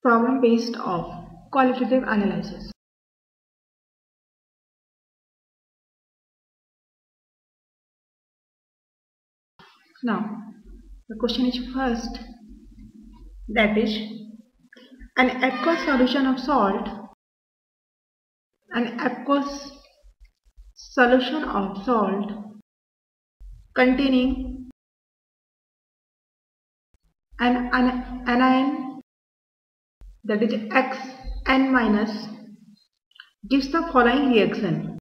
problem based of qualitative analysis. Now, the question is first, that is, an aqueous solution of salt, containing an anion, that is Xn minus, gives the following reaction.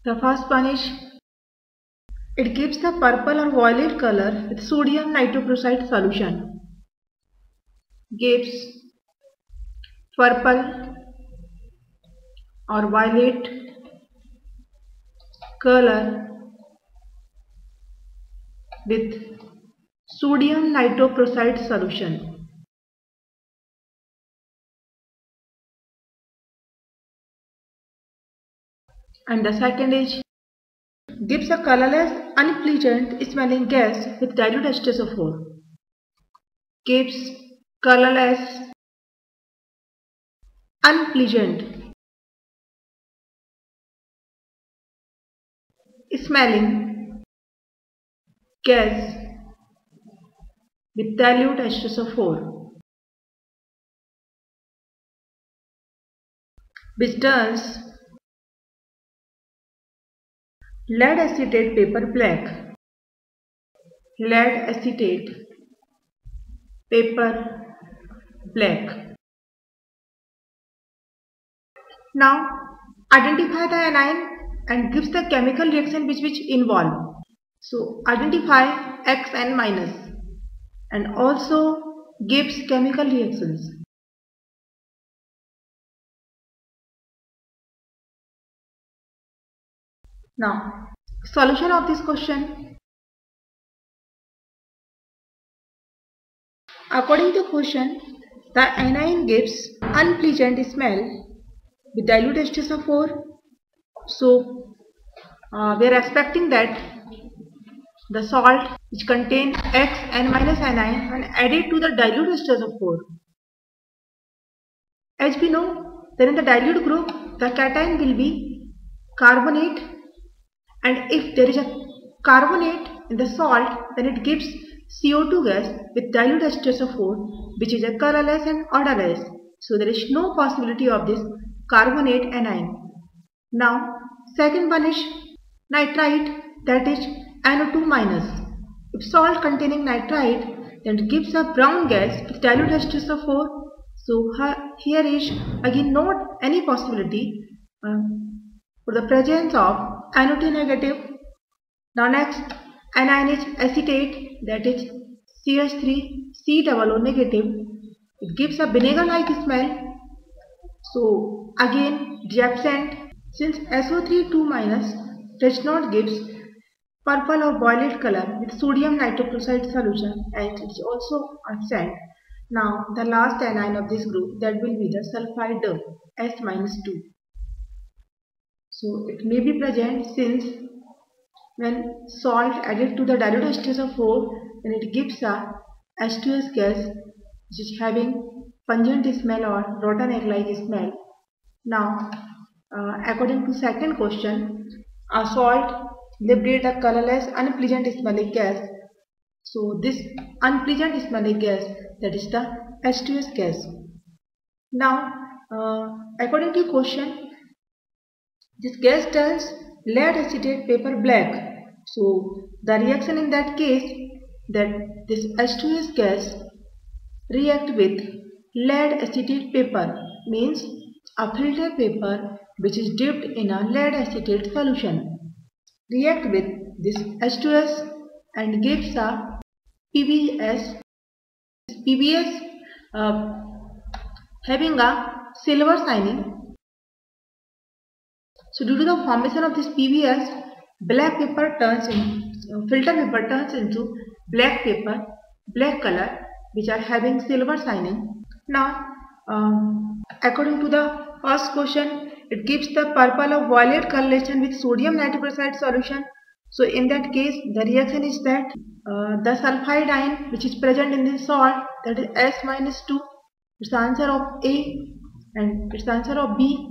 The first one is, it gives the purple or violet color with sodium nitroprusside solution. Gives purple or violet color with sodium nitroprusside solution. And the second is, gives a colorless, unpleasant smelling gas with dilute H2SO4. Gives colorless, unpleasant smelling gas with dilute H2SO4, which turns lead acetate paper black. Lead acetate paper black. Now identify the anion and gives the chemical reaction which involve. So identify Xn minus and also gives chemical reactions. Now, solution of this question. According to question, the anion gives unpleasant smell with dilute H2SO4. So, we are expecting that the salt which contain Xn minus anion and added to the dilute H2SO4. As we know, then in the dilute group, the cation will be carbonate, and if there is a carbonate in the salt, then it gives CO2 gas with dilute H2SO4, which is a colorless and odorless. So there is no possibility of this carbonate anion. Now, second one is nitrite, that is NO2 minus. If salt containing nitrite, then it gives a brown gas with dilute H2SO4. So here is again not any possibility for the presence of NO2 negative. Now next, anion is acetate, that is CH3COO negative. It gives a vinegar-like smell. So again it is absent, since SO3 2 minus does not gives purple or violet color with sodium nitroprusside solution, and it is also absent. Now the last anion of this group, that will be the sulfide S-2. So it may be present, since when salt added to the dilute H2SO4, then it gives a H2S gas which is having pungent smell or rotten egg-like smell. Now, according to second question, a salt liberates a colorless, unpleasant smelling gas. So this unpleasant smelling gas, that is the H2S gas. Now, according to question, this gas turns lead acetate paper black. So the reaction in that case, that this H2S gas react with lead acetate paper, means a filter paper which is dipped in a lead acetate solution, react with this H2S and gives a PBS. PBS having a silver shining. So due to the formation of this PBS, black paper turns in filter paper turns into black paper, black color, which are having silver shining. Now, according to the first question, it gives the purple or violet coloration with sodium nitroprusside solution. So in that case, the reaction is that the sulfide ion which is present in this salt, that is S minus 2, it's the answer of A, and it's the answer of B.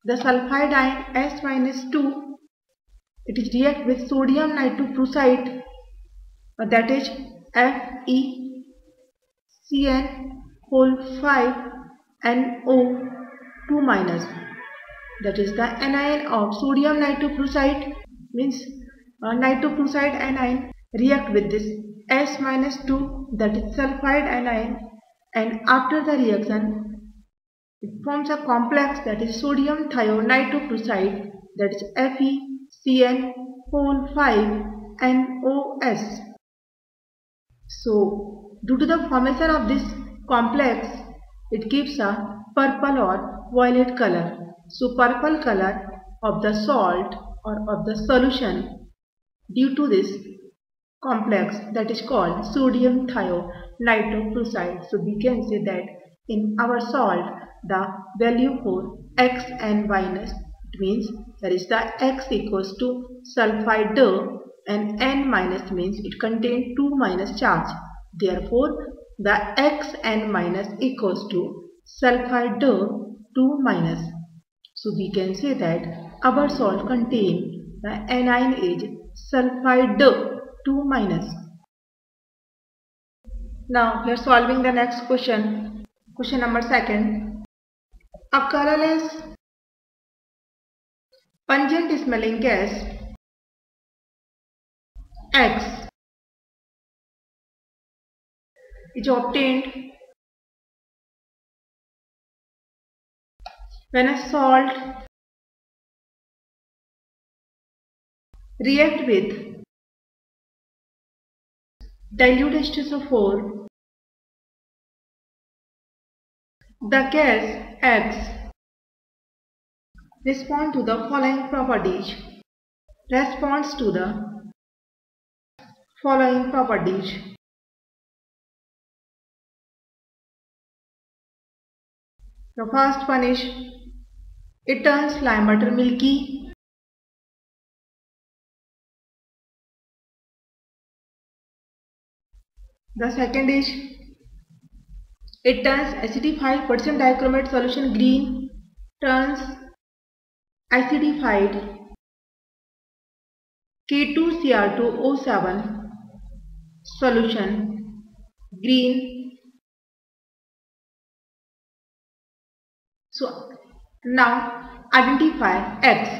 The sulfide ion S minus 2, it is react with sodium nitroprusside, that is FeCN whole 5 NO2 minus. That is the anion of sodium nitroprusside, means nitroprusside anion react with this S minus 2, that is sulfide anion, and after the reaction it forms a complex, that is sodium thionitroprusside, that is FeCN whole 5 NOS. So due to the formation of this complex, it gives a purple or violet color. So purple color of the salt or of the solution due to this complex, that is called sodium thionitroprusside. So we can say that in our salt the value for X and minus, it means that is the X equals to sulfide and N minus means it contains 2 minus charge. Therefore the X and minus equals to sulfide 2 minus. So we can say that our salt contains the anion is sulfide 2 minus. Now we are solving the next question. Question number 2. A colorless pungent smelling gas X is obtained when a salt react with dilute H2SO4. The gas X responds to the following properties. Responds to the following properties. The first one is it turns lime butter milky. The second is it turns acidified potassium dichromate solution green, turns acidified K2Cr2O7 solution green. So now identify X.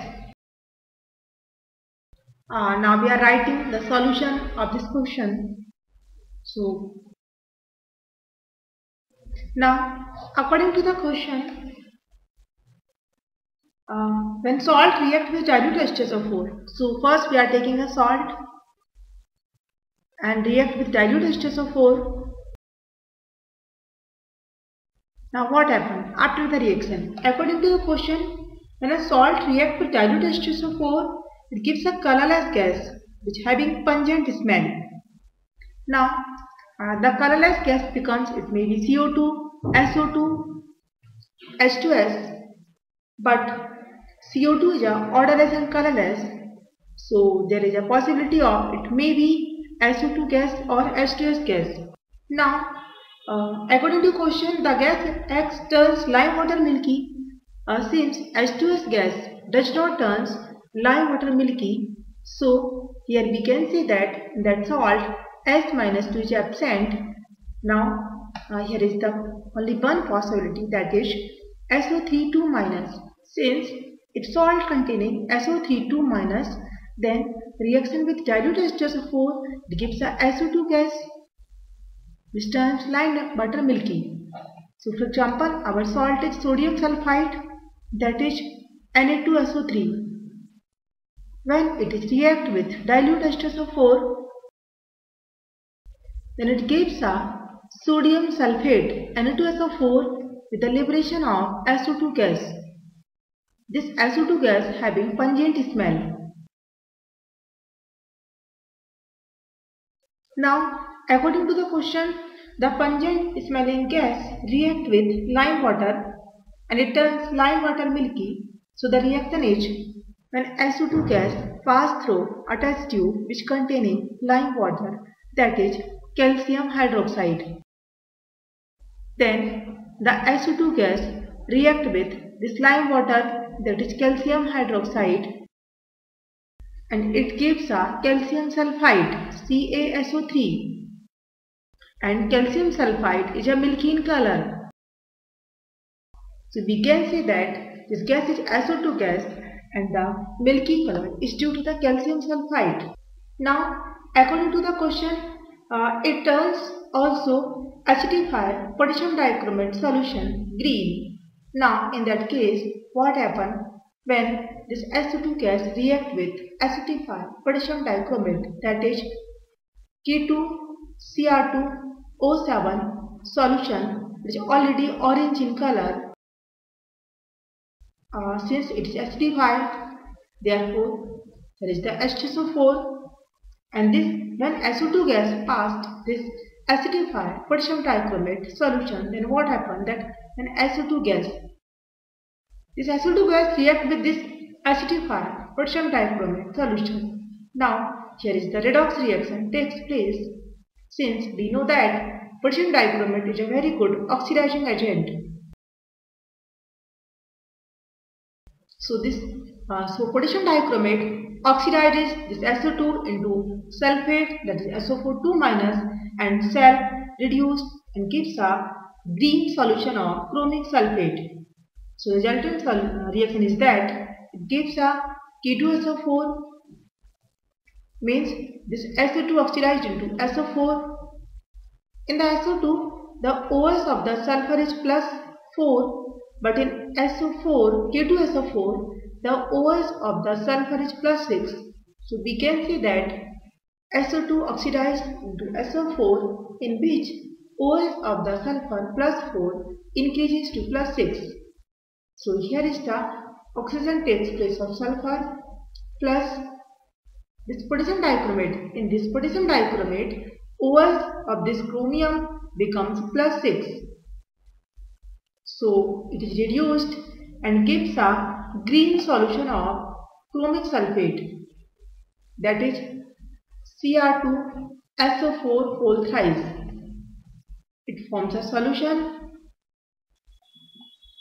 Now we are writing the solution of this question. So now according to the question, when salt react with dilute H2SO4, so first we are taking a salt and react with dilute H2SO4. Now what happened after the reaction? According to the question, when a salt react with dilute H2SO4, it gives a colorless gas which having pungent smell. Now the colorless gas becomes, it may be CO2, SO2, H2S, but CO2 is odorless and colorless, so there is a possibility of it may be SO2 gas or H2S gas. Now according to question, the gas X turns lime water milky. Since H2S gas does not turn lime water milky, so here we can say that salt S minus 2 is absent. Now here is the only one possibility, that is SO3 2 minus. Since it's salt containing SO3 2 minus, then reaction with dilute H2SO4 gives a SO2 gas which turns lime butter milky. So for example, our salt is sodium sulfide, that is Na2SO3. When it is react with dilute H2SO4, then it gives a sodium sulfate Na2SO4 with the liberation of SO2 gas. This SO2 gas having pungent smell. Now according to the question, the pungent smelling gas react with lime water and it turns lime water milky. So the reaction is when SO2 gas pass through a test tube which containing lime water, that is calcium hydroxide. Then the SO2 gas react with this lime water, that is calcium hydroxide, and it gives a calcium sulfide CaSO3, and calcium sulfide is a milky in color. So we can say that this gas is SO2 gas and the milky color is due to the calcium sulfide. Now according to the question, it turns also acidified potassium dichromate solution green. Now in that case, what happens when this SO2 gas react with acidified potassium dichromate, that is K2Cr2O7 solution, which is already orange in color. Since it is acidified, therefore there is the H2SO4, and this when SO2 gas passed this acidified potassium dichromate solution, then what happened that when SO2 gas react with this acidified potassium dichromate solution. Now here is the redox reaction takes place, since we know that potassium dichromate is a very good oxidizing agent. So potassium dichromate oxidizes this SO2 into sulfate, that is SO4 2-, and self-reduced and gives a green solution of chromic sulfate. So resultant reaction is that it gives a K2SO4, means this SO2 oxidized into SO4. In the SO2, the OS of the sulfur is +4, but in SO4, K2SO4, the OS of the sulfur is +6. So we can say that SO2 oxidized into SO4, in which OS of the sulfur +4 increases to +6. So here is the oxidation takes place of sulfur plus this potassium dichromate. In this potassium dichromate, OS of this chromium becomes +6. So it is reduced and gives a green solution of chromic sulfate, that is Cr2SO4 whole thrice. It forms a solution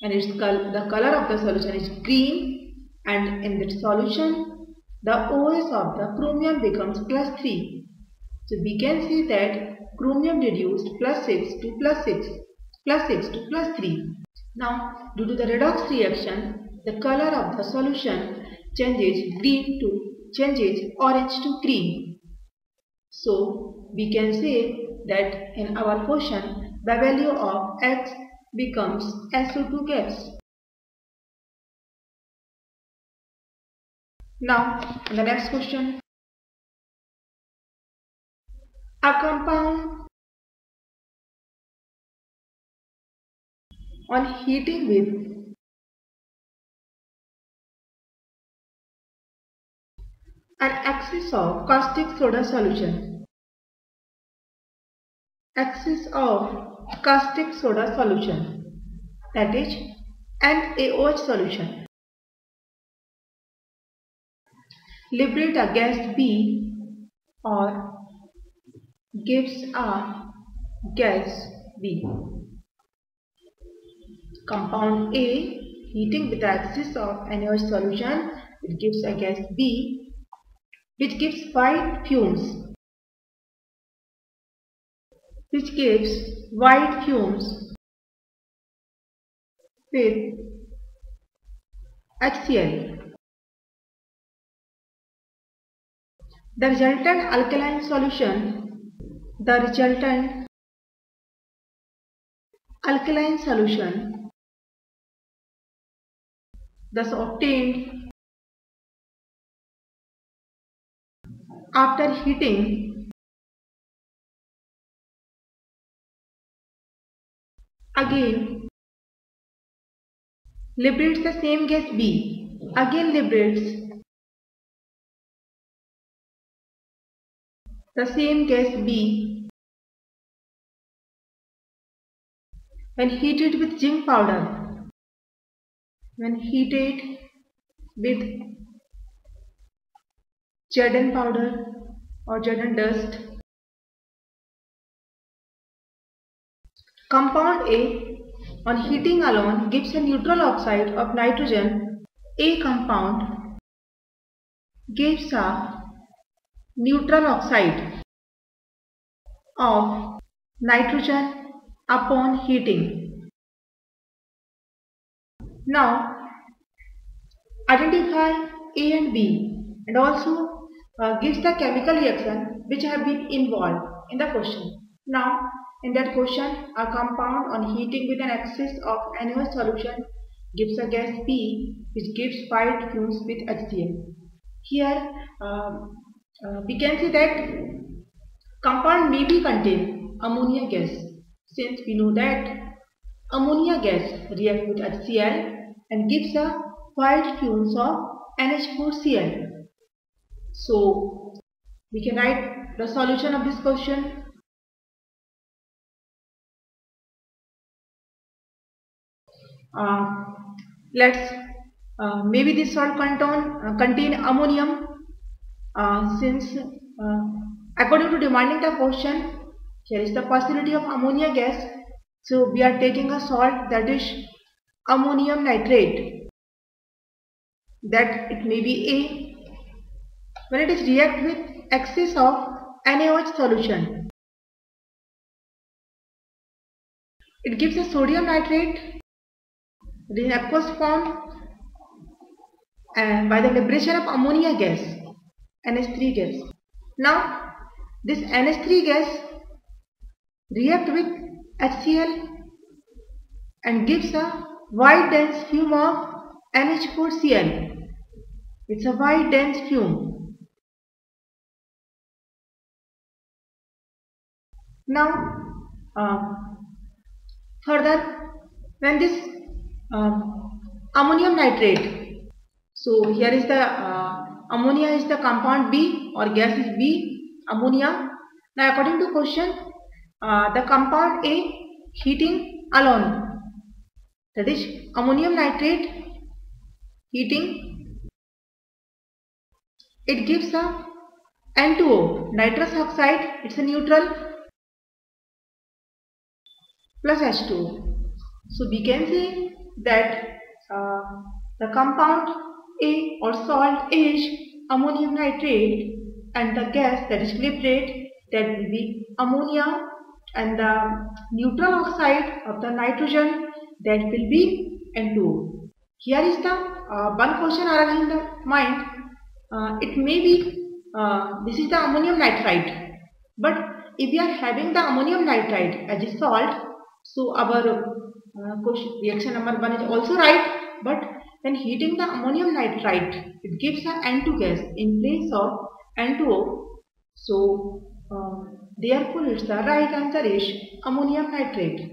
and the color of the solution is green, and in that solution the OS of the chromium becomes +3. So we can say that chromium reduced +6 to +3. Now due to the redox reaction, the color of the solution changes orange to green. So we can say that in our question the value of X becomes SO2 gas. Now the next question. A compound on heating with an excess of caustic soda solution. Excess of caustic soda solution, that is NaOH solution, liberate a gas B or gives a gas B. Compound A heating with the excess of NaOH solution, it gives a gas B which gives white fumes. With HCl. The resultant alkaline solution thus obtained after heating again liberates the same gas B, again liberates the same gas B when heated with zinc powder. When heated with Jordan powder or Jordan dust. Compound A on heating alone gives a neutral oxide of nitrogen. A compound gives a neutral oxide of nitrogen upon heating. Now identify A and B and also gives the chemical reaction which have been involved in the question. Now in that question, a compound on heating with an excess of NaOH solution gives a gas P which gives white fumes with HCl. Here we can see that compound may be contain ammonia gas, since we know that ammonia gas reacts with HCl and gives a white fumes of NH4Cl. So we can write the solution of this question. Let's maybe this salt contain ammonium, since according to demanding the question, here is the possibility of ammonia gas. So we are taking a salt, that is ammonium nitrate, that it may be A. When it is react with excess of NaOH solution, it gives a sodium nitrate in aqueous form, and by the liberation of ammonia gas, NH3 gas. Now this NH3 gas react with HCl and gives a white dense fume of NH4Cl. It's a white dense fume. Now further, when this ammonium nitrate, so here is the ammonia is the compound B or gas is B, ammonia. Now according to question, the compound A heating alone, that is ammonium nitrate heating, it gives a N2O, nitrous oxide, it's a neutral, plus H2O. So we can say that the compound A or salt is ammonium nitrate, and the gas, that is cliprate, that will be ammonia, and the neutral oxide of the nitrogen, that will be N2O. Here is the one question arising in the mind. It may be this is the ammonium nitrite, but if we are having the ammonium nitrite as a salt, so our reaction number 1 is also right, but when heating the ammonium nitrite, it gives a N2 gas in place of N2O. So therefore its the right answer is ammonium nitrate.